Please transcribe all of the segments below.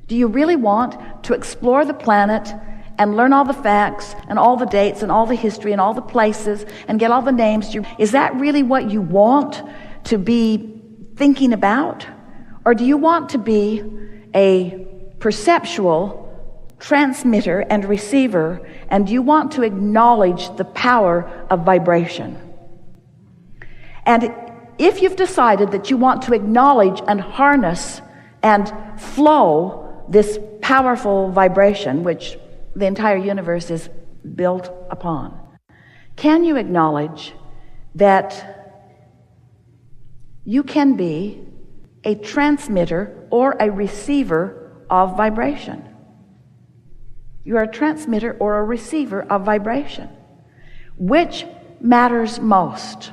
Do you really want to explore the planet and learn all the facts and all the dates and all the history and all the places and get all the names? Is that really what you want to be thinking about? Or do you want to be a perceptual transmitter and receiver, and do you want to acknowledge the power of vibration? And if you've decided that you want to acknowledge and harness and flow this powerful vibration, which the entire universe is built upon, can you acknowledge that you can be a transmitter or a receiver of vibration? You are a transmitter or a receiver of vibration. Which matters most?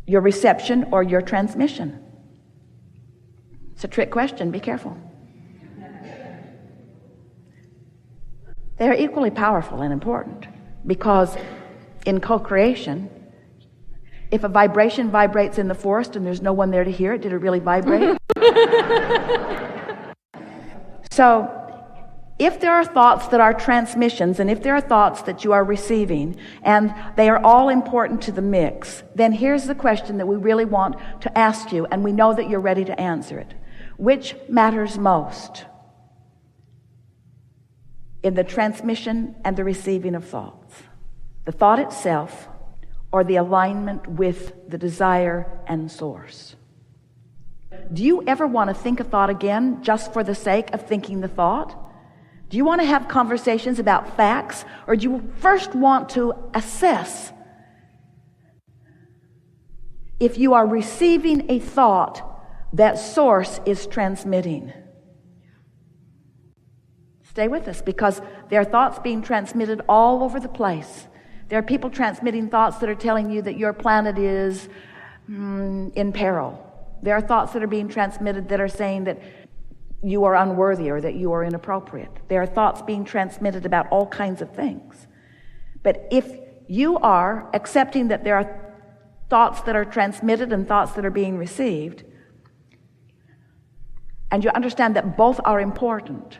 Your reception or your transmission? It's a trick question. Be careful. They are equally powerful and important, because in co-creation, if a vibration vibrates in the forest and there's no one there to hear it, did it really vibrate? So, if there are thoughts that are transmissions, and if there are thoughts that you are receiving, and they are all important to the mix, then here's the question that we really want to ask you, and we know that you're ready to answer it. Which matters most in the transmission and the receiving of thoughts? The thought itself, or the alignment with the desire and source? Do you ever want to think a thought again just for the sake of thinking the thought? Do you want to have conversations about facts, or do you first want to assess if you are receiving a thought that source is transmitting? Stay with us, because there are thoughts being transmitted all over the place. There are people transmitting thoughts that are telling you that your planet is in peril. There are thoughts that are being transmitted that are saying that you are unworthy or that you are inappropriate. There are thoughts being transmitted about all kinds of things. But if you are accepting that there are thoughts that are transmitted and thoughts that are being received, and you understand that both are important,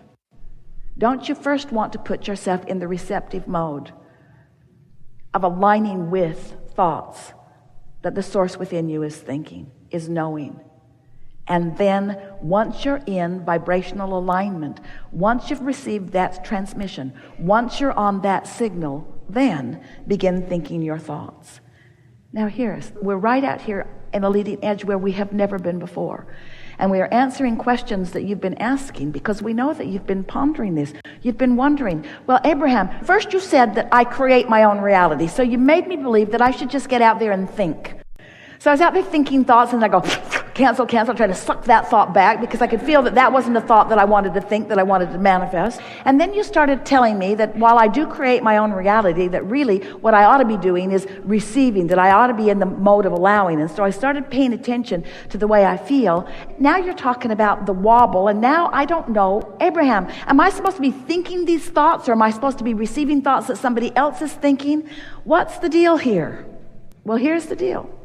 don't you first want to put yourself in the receptive mode of aligning with thoughts that the source within you is thinking, is knowing? And then once you're in vibrational alignment, once you've received that transmission, once you're on that signal, then begin thinking your thoughts. Now we're right out here in a leading edge where we have never been before. And we are answering questions that you've been asking, because we know that you've been pondering this. You've been wondering, well, Abraham, first you said that I create my own reality. So you made me believe that I should just get out there and think. So I was out there thinking thoughts, and I go, cancel, trying to suck that thought back, because I could feel that that wasn't a thought that I wanted to think, that I wanted to manifest. And then you started telling me that while I do create my own reality, that really what I ought to be doing is receiving, that I ought to be in the mode of allowing. And so I started paying attention to the way I feel. Now you're talking about the wobble, and now I don't know, Abraham, am I supposed to be thinking these thoughts, or am I supposed to be receiving thoughts that somebody else is thinking? What's the deal here? Well, here's the deal.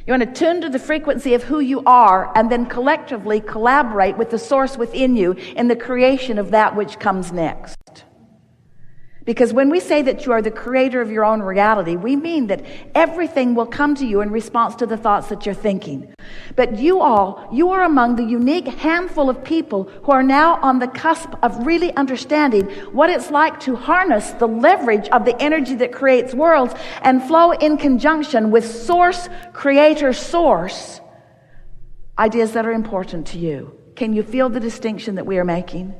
You want to tune to the frequency of who you are, and then collectively collaborate with the source within you in the creation of that which comes next. Because when we say that you are the creator of your own reality, we mean that everything will come to you in response to the thoughts that you're thinking. But you are among the unique handful of people who are now on the cusp of really understanding what it's like to harness the leverage of the energy that creates worlds and flow in conjunction with source, creator, source, ideas that are important to you. Can you feel the distinction that we are making?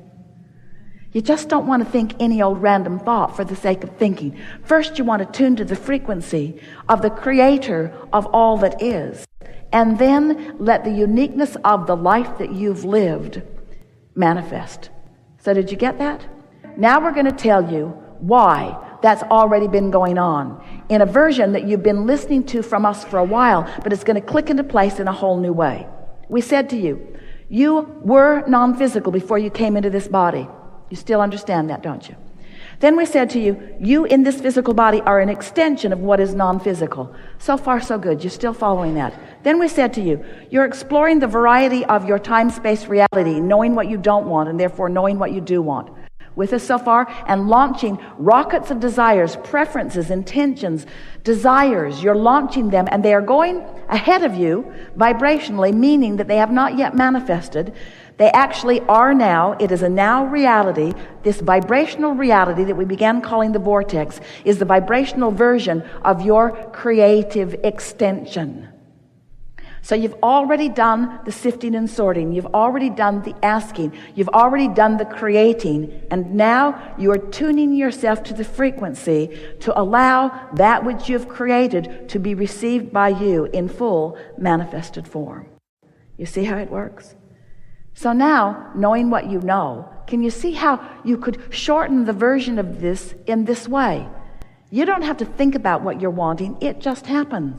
You just don't want to think any old random thought for the sake of thinking. First, you want to tune to the frequency of the creator of all that is. And then let the uniqueness of the life that you've lived manifest. So did you get that? Now we're going to tell you why that's already been going on in a version that you've been listening to from us for a while, but it's going to click into place in a whole new way. We said to you, you were non-physical before you came into this body. You still understand that, don't you? Then we said to you, you in this physical body are an extension of what is non-physical. So far, so good. You're still following that. Then we said to you, you're exploring the variety of your time-space reality, knowing what you don't want and therefore knowing what you do want. With us so far, and launching rockets of desires, preferences, intentions, desires. You're launching them, and they are going ahead of you vibrationally, meaning that they have not yet manifested. They actually are now. It is a now reality. This vibrational reality that we began calling the vortex is the vibrational version of your creative extension. So you've already done the sifting and sorting. You've already done the asking. You've already done the creating. And now you are tuning yourself to the frequency to allow that which you've created to be received by you in full manifested form. You see how it works? So now, knowing what you know, can you see how you could shorten the version of this in this way? You don't have to think about what you're wanting. It just happens.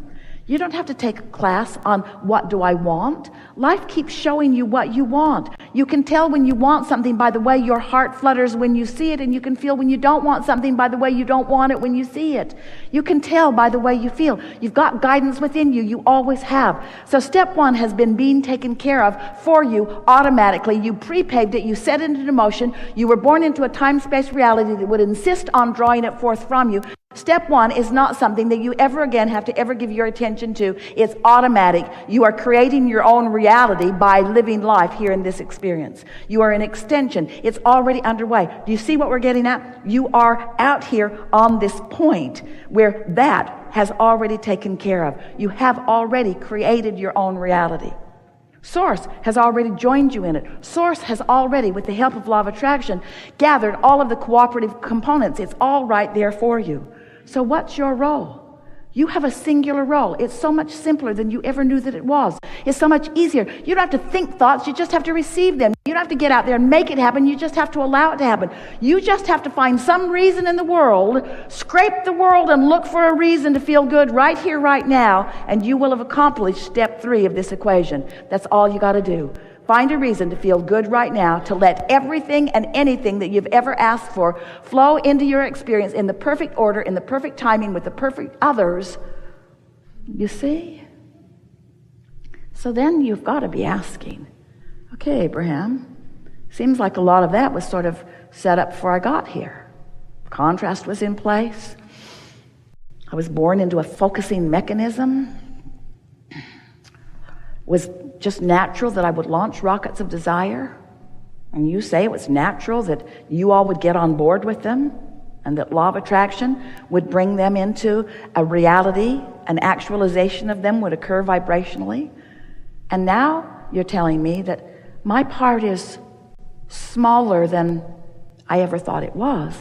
You don't have to take a class on what do I want. Life keeps showing you what you want. You can tell when you want something by the way your heart flutters when you see it, and you can feel when you don't want something by the way you don't want it when you see it. You can tell by the way you feel. You've got guidance within you. You always have. So step one has been being taken care of for you automatically. You pre-paved it. You set it into motion. You were born into a time-space reality that would insist on drawing it forth from you. Step one is not something that you ever again have to ever give your attention to. It's automatic. You are creating your own reality by living life here in this experience. You are an extension. It's already underway. Do you see what we're getting at? You are out here on this point where that has already taken care of. You have already created your own reality. Source has already joined you in it. Source has already, with the help of law of attraction, gathered all of the cooperative components. It's all right there for you. So what's your role? You have a singular role. It's so much simpler than you ever knew that it was. It's so much easier. You don't have to think thoughts. You just have to receive them. You don't have to get out there and make it happen. You just have to allow it to happen. You just have to find some reason in the world, scrape the world and look for a reason to feel good right here, right now, and you will have accomplished step 3 of this equation. That's all you got to do. Find a reason to feel good right now, to let everything and anything that you've ever asked for flow into your experience in the perfect order, in the perfect timing, with the perfect others. You see? So then you've got to be asking, okay, Abraham, seems like a lot of that was sort of set up before I got here. Contrast was in place. I was born into a focusing mechanism. Was just natural that I would launch rockets of desire, and you say it was natural that you all would get on board with them, and that law of attraction would bring them into a reality, an actualization of them would occur vibrationally. And now you're telling me that my part is smaller than I ever thought it was.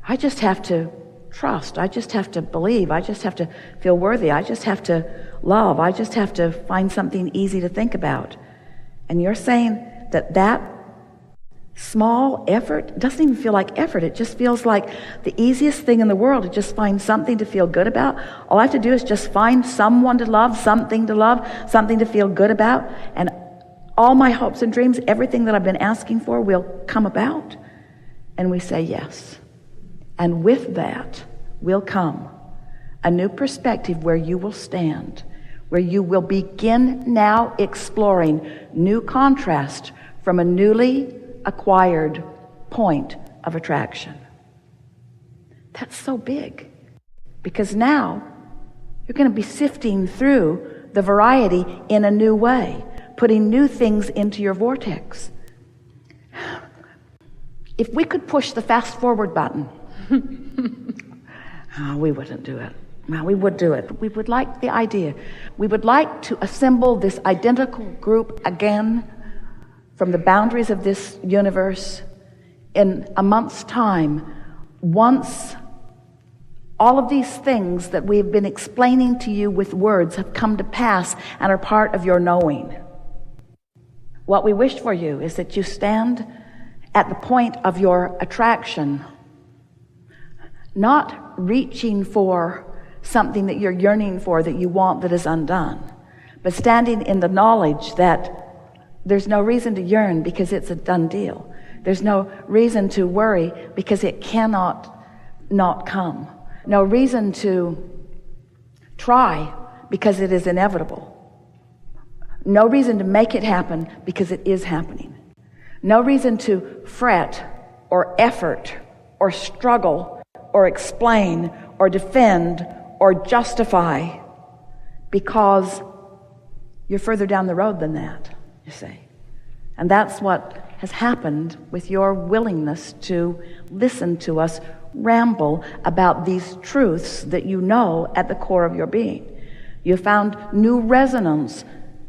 I just have to trust. I just have to believe. I just have to feel worthy. I just have to love. I just have to find something easy to think about. And you're saying that that small effort doesn't even feel like effort. It just feels like the easiest thing in the world to just find something to feel good about. All I have to do is just find someone to love, something to feel good about, and all my hopes and dreams, everything that I've been asking for will come about. And we say yes. And with that will come a new perspective where you will stand, where you will begin now exploring new contrast from a newly acquired point of attraction. That's so big, because now you're going to be sifting through the variety in a new way, putting new things into your vortex. If we could push the fast forward button, we wouldn't do it. No, we would do it. We would like the idea. We would like to assemble this identical group again from the boundaries of this universe in a month's time, once all of these things that we've been explaining to you with words have come to pass and are part of your knowing. What we wish for you is that you stand at the point of your attraction, not reaching for something that you're yearning for, that you want, that is undone, but standing in the knowledge that there's no reason to yearn because it's a done deal. There's no reason to worry because it cannot not come. No reason to try because it is inevitable. No reason to make it happen because it is happening. No reason to fret or effort or struggle or explain or defend or justify because you're further down the road than that, you see. And that's what has happened with your willingness to listen to us ramble about these truths that you know at the core of your being. You found new resonance.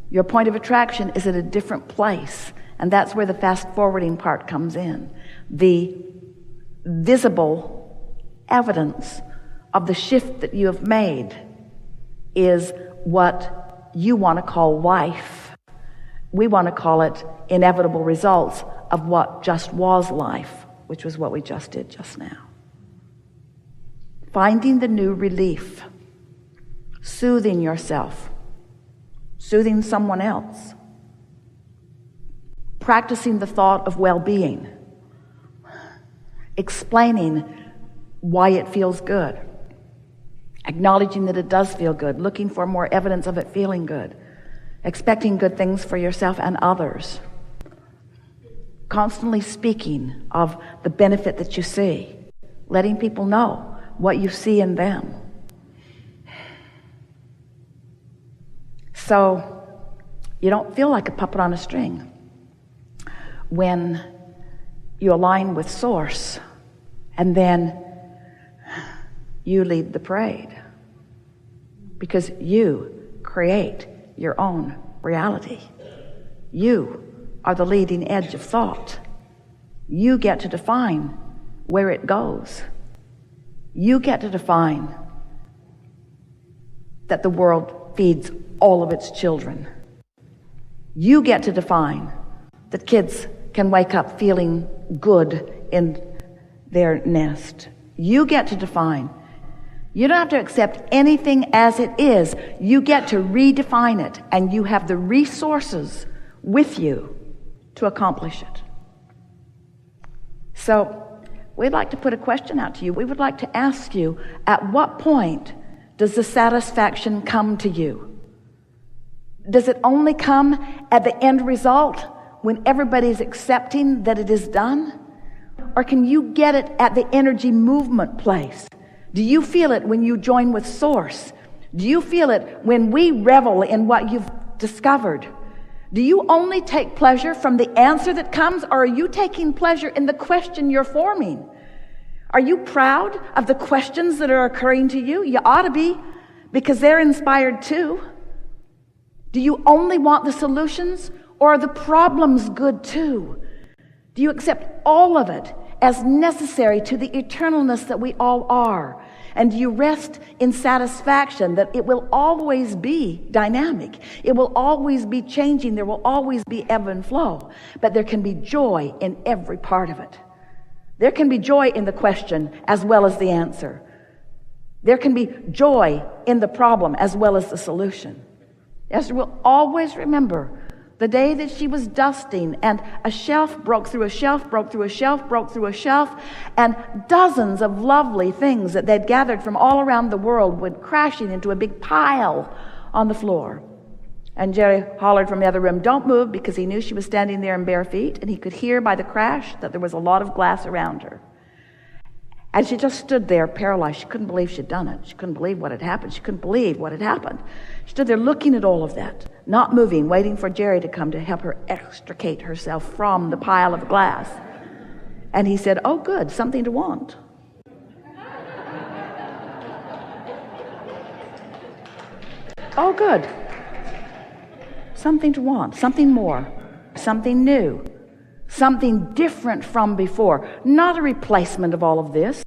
Your point of attraction is at a different place. And that's where the fast forwarding part comes in. The visible evidence of the shift that you have made is what you want to call life. We want to call it inevitable results of what just was life, which was what we just did just now. Finding the new relief, soothing yourself, soothing someone else, practicing the thought of well-being, explaining why it feels good, acknowledging that it does feel good, looking for more evidence of it feeling good, expecting good things for yourself and others, constantly speaking of the benefit that you see, letting people know what you see in them. So you don't feel like a puppet on a string when you align with Source and then you lead the parade, because you create your own reality. You are the leading edge of thought. You get to define where it goes. You get to define that the world feeds all of its children. You get to define that kids can wake up feeling good in their nest. You get to define. You don't have to accept anything as it is. You get to redefine it, and you have the resources with you to accomplish it. So we'd like to put a question out to you. We would like to ask you, at what point does the satisfaction come to you? Does it only come at the end result when everybody's accepting that it is done? Or can you get it at the energy movement place? Do you feel it when you join with Source? Do you feel it when we revel in what you've discovered? Do you only take pleasure from the answer that comes, or are you taking pleasure in the question you're forming? Are you proud of the questions that are occurring to you? You ought to be, because they're inspired too. Do you only want the solutions, or are the problems good too? Do you accept all of it as necessary to the eternalness that we all are? And do you rest in satisfaction that it will always be dynamic? It will always be changing. There will always be ebb and flow. But there can be joy in every part of it. There can be joy in the question as well as the answer. There can be joy in the problem as well as the solution. Esther will always remember the day that she was dusting and a shelf broke through a shelf, broke through a shelf, broke through a shelf, and dozens of lovely things that they'd gathered from all around the world went crashing into a big pile on the floor. And Jerry hollered from the other room, "Don't move," because he knew she was standing there in bare feet, and he could hear by the crash that there was a lot of glass around her. And she just stood there paralyzed. She couldn't believe she'd done it. She couldn't believe what had happened. She couldn't believe what had happened. She stood there looking at all of that, not moving, waiting for Jerry to come to help her extricate herself from the pile of glass. And he said, "Oh, good, something to want." Oh, good. Something to want, something more, something new. Something different from before. Not a replacement of all of this.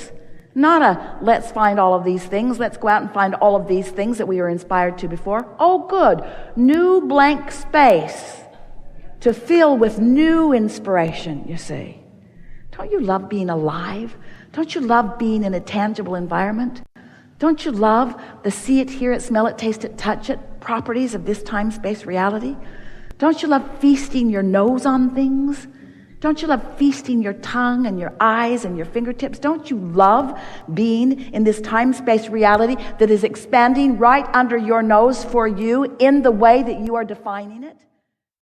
Not a let's find all of these things. Let's go out and find all of these things that we were inspired to before. Oh, good. New blank space to fill with new inspiration, you see. Don't you love being alive? Don't you love being in a tangible environment? Don't you love the see it, hear it, smell it, taste it, touch it properties of this time-space reality? Don't you love feasting your nose on things? Don't you love feasting your tongue and your eyes and your fingertips? Don't you love being in this time-space reality that is expanding right under your nose for you in the way that you are defining it?